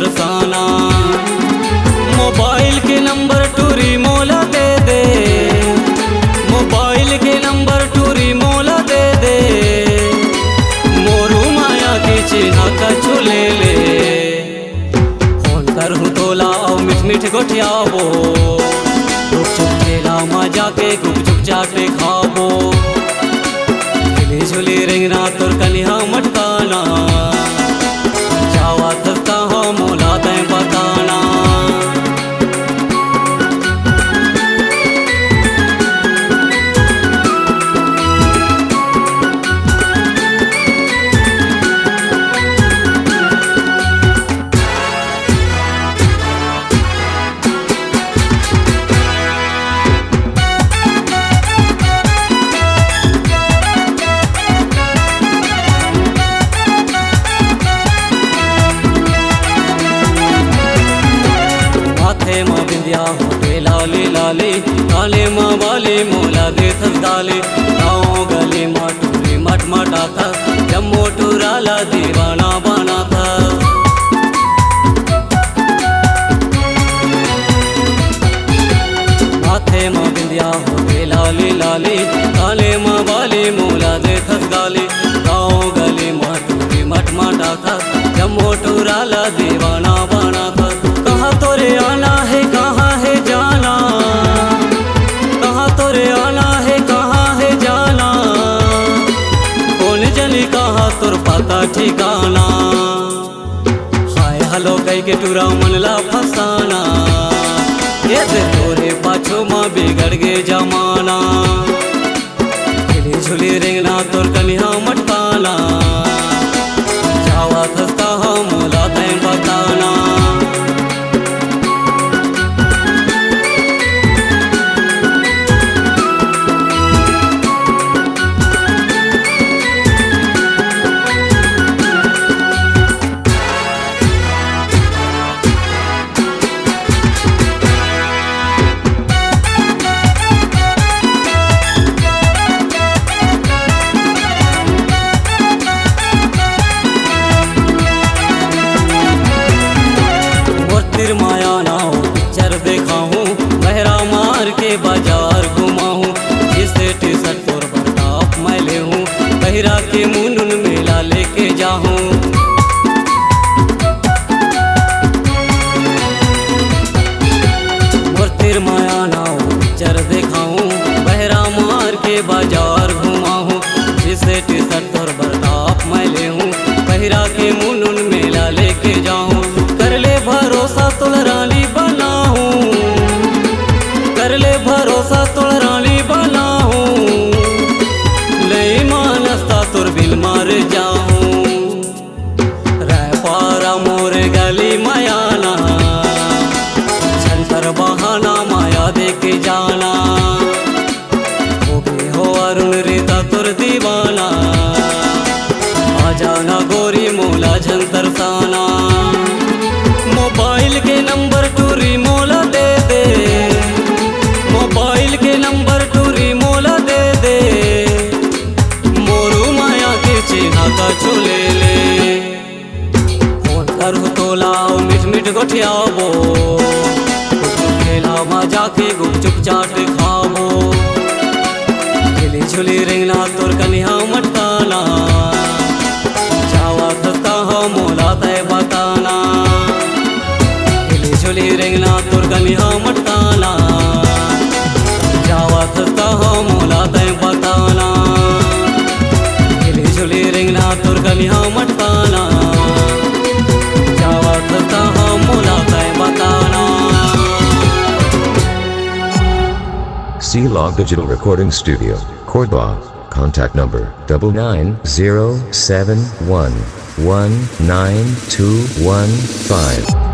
तरसाना। Mobile के number टूरी मोला दे दे, मोबाइल के नंबर टूरी मोला दे दे, मोरू माया की चिन्ह कछु ले ले। फोन करहूँ तोला और मिठ मिठ गोठियाबो, चुप चुप खेला मजा के गुप चुप चाटे खाबो। झुली रिंगना तोर कलिया मटकाना, जावा थकता हो मोला तैं बताना। माँ बिंदिया होटे लाली लाली, काले माँ वाली मोला दे थसदाली। गाँव गली माँ टूरी मट मटा था, जब मोटूराला दीवाना बना था। माथे माँ बिंदिया होटे लाली लाली, काले माँ वाली मोला दे थसदाली। गाँव गली माँ टूरी मट मटा था, जब मोटूराला दीवाना बना था। कहाँ तोरे आना है कहाँ है जाना, कहाँ तोरे आना है कहाँ है जाना, कौन जनी कहाँ तोर पता ठिकाना। हाय हलो कह के टूरा मनला फसाना, ये दे तोरे पाछो माँ बिगड़ गे जमाना। खिली झुली रिंगना तोर कलिया मटकाना, जावा थसता हो मोला तैं बताना। माया ना हो पिक्चर देखा हूँ, बहरा मार के बाजार घुमा हूँ। जिससे टी शर्ट तोर बर्ताप मैं ले हूँ, बहरा के मुंडन मेला लेके जाऊँ। मोर माया ना हो पिक्चर देखा हूँ, बहरा मार के बाजार घुमा हूँ। जिससे टी शर्ट तोर बर्ताप मैं ले हूँ, बहरा के मुंडन मेला लेके जाऊँ। कर ले भरोसा तोल रानी बना हूँ, कर ले भरोसा तोल रानी बना हूँ। ले मानस्ता तोर बिल मार जाऊँ, रह पारा मोर गली मायाना, छंतर बहाना माया देके जाना। हो गए हो अरुण रीता तोर दीवाना, आ जाना गोरी मोला झंतर साना। मोबाइल के नंबर टूरी मोला दे दे, मोबाइल के नंबर टूरी मोला दे दे, मोरू माया के चिन्ह कछु ले ले। फोन करहूँ तोला मिठ मिठ गोठियाबो, खेला मजा के गुप चुप चाट खाबो। खिली झुली रिंगना तोर कनिया मटकाना, जावा थसता हो मोला तैं बताना। झुली रिंगना तोर कलिया मटकाना, जावा थसता हो मोला तैं बताना। झुली झुली रिंगना तोर कलिया मटकाना, जावा थसता हो मोला तैं बताना। C-Log Digital Recording Studio, Cordoba. Contact number 9907119215.